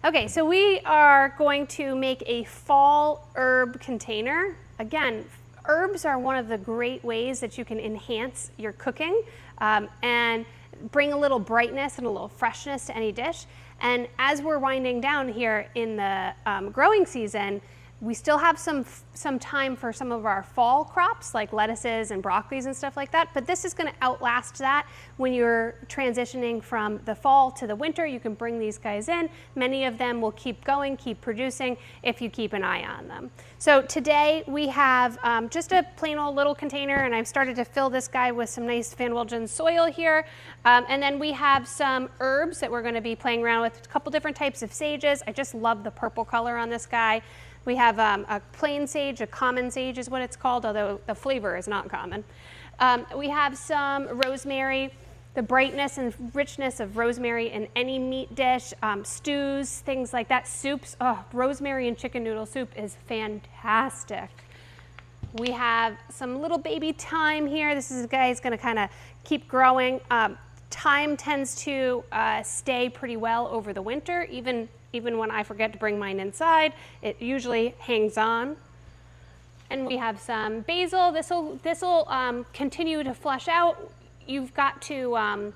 Okay, so we are going to make a fall herb container. Again, herbs are one of the great ways that you can enhance your cooking and bring a little brightness and a little freshness to any dish. And as we're winding down here in the growing season, we still have some time for some of our fall crops like lettuces and broccolis and stuff like that, but this is gonna outlast that. When you're transitioning from the fall to the winter, you can bring these guys in. Many of them will keep going, keep producing if you keep an eye on them. So today we have just a plain old little container, and I've started to fill this guy with some nice Van Wilgen soil here. And then we have some herbs that we're gonna be playing around with, a couple different types of sages. I just love the purple color on this guy. We have a plain sage, a common sage is what it's called, although the flavor is not common. We have some rosemary, the brightness and richness of rosemary in any meat dish, stews, things like that, soups. Oh, rosemary and chicken noodle soup is fantastic. We have some little baby thyme here. This is a guy who's gonna kind of keep growing. Thyme tends to stay pretty well over the winter, even when I forget to bring mine inside, it usually hangs on. And we have some basil. This'll continue to flush out. You've got to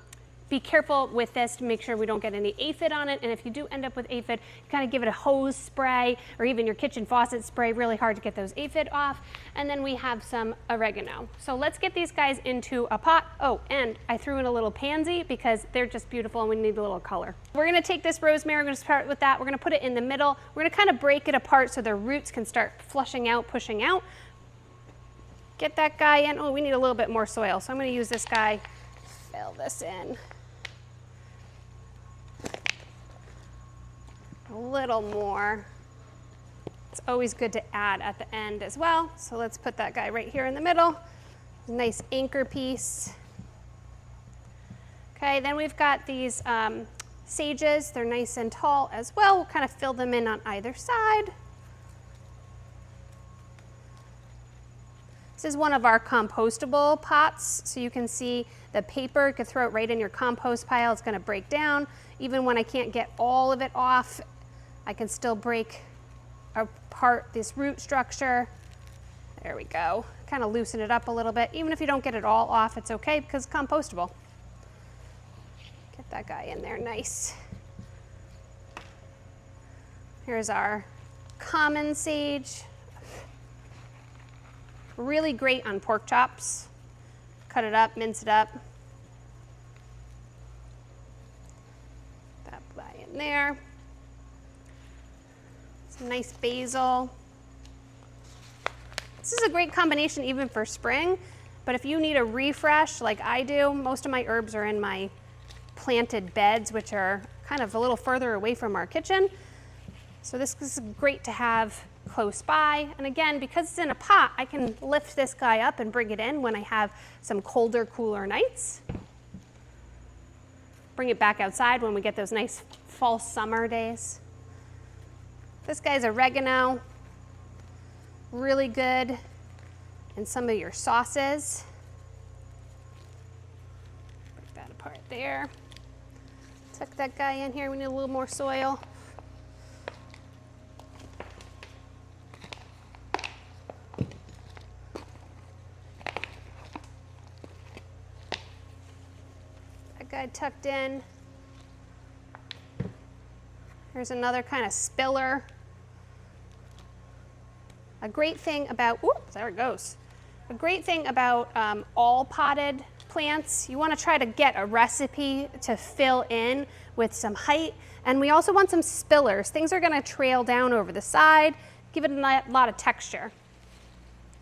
be careful with this to make sure we don't get any aphid on it. And if you do end up with aphid, kind of give it a hose spray or even your kitchen faucet spray, really hard to get those aphid off. And then we have some oregano. So let's get these guys into a pot. Oh, and I threw in a little pansy because they're just beautiful and we need a little color. We're gonna take this rosemary, we're gonna start with that. We're gonna put it in the middle. We're gonna kind of break it apart so the roots can start flushing out, pushing out. Get that guy in. Oh, we need a little bit more soil. So I'm gonna use this guy, fill this in. A little more. It's always good to add at the end as well. So let's put that guy right here in the middle. Nice anchor piece. Okay, then we've got these sages. They're nice and tall as well. We'll kind of fill them in on either side. This is one of our compostable pots, so you can see the paper. You can throw it right in your compost pile. It's gonna break down. Even when I can't get all of it off, I can still break apart this root structure. There we go. Kind of loosen it up a little bit. Even if you don't get it all off, it's okay because it's compostable. Get that guy in there nice. Here's our common sage. Really great on pork chops. Cut it up, mince it up. That guy in there. Some nice basil. This is a great combination even for spring, but if you need a refresh like I do, most of my herbs are in my planted beds, which are kind of a little further away from our kitchen. So this is great to have close by. And again, because it's in a pot, I can lift this guy up and bring it in when I have some colder, cooler nights. Bring it back outside when we get those nice fall summer days. This guy's oregano, really good in some of your sauces. Break that apart there. Tuck that guy in here, we need a little more soil. That guy tucked in. Here's another kind of spiller. A great thing about, whoop, there it goes. A great thing about all potted plants, you want to try to get a recipe to fill in with some height. And we also want some spillers. Things are going to trail down over the side, give it a lot of texture.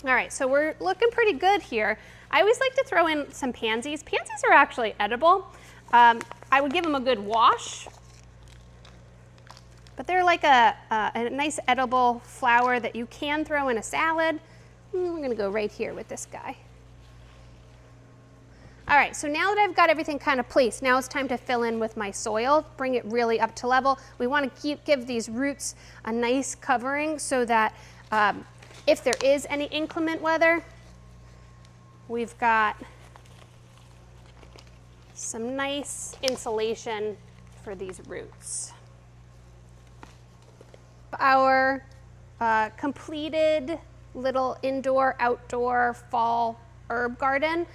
All right, so we're looking pretty good here. I always like to throw in some pansies. Pansies are actually edible. I would give them a good wash. But they're like a nice edible flower that you can throw in a salad. We're gonna go right here with this guy. All right, so now that I've got everything kind of placed, now it's time to fill in with my soil, bring it really up to level. We wanna give these roots a nice covering so that if there is any inclement weather, we've got some nice insulation for these roots. our completed little indoor, outdoor fall herb garden.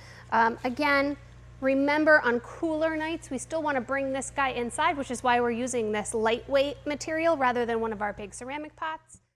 Again, remember on cooler nights, we still want to bring this guy inside, which is why we're using this lightweight material rather than one of our big ceramic pots.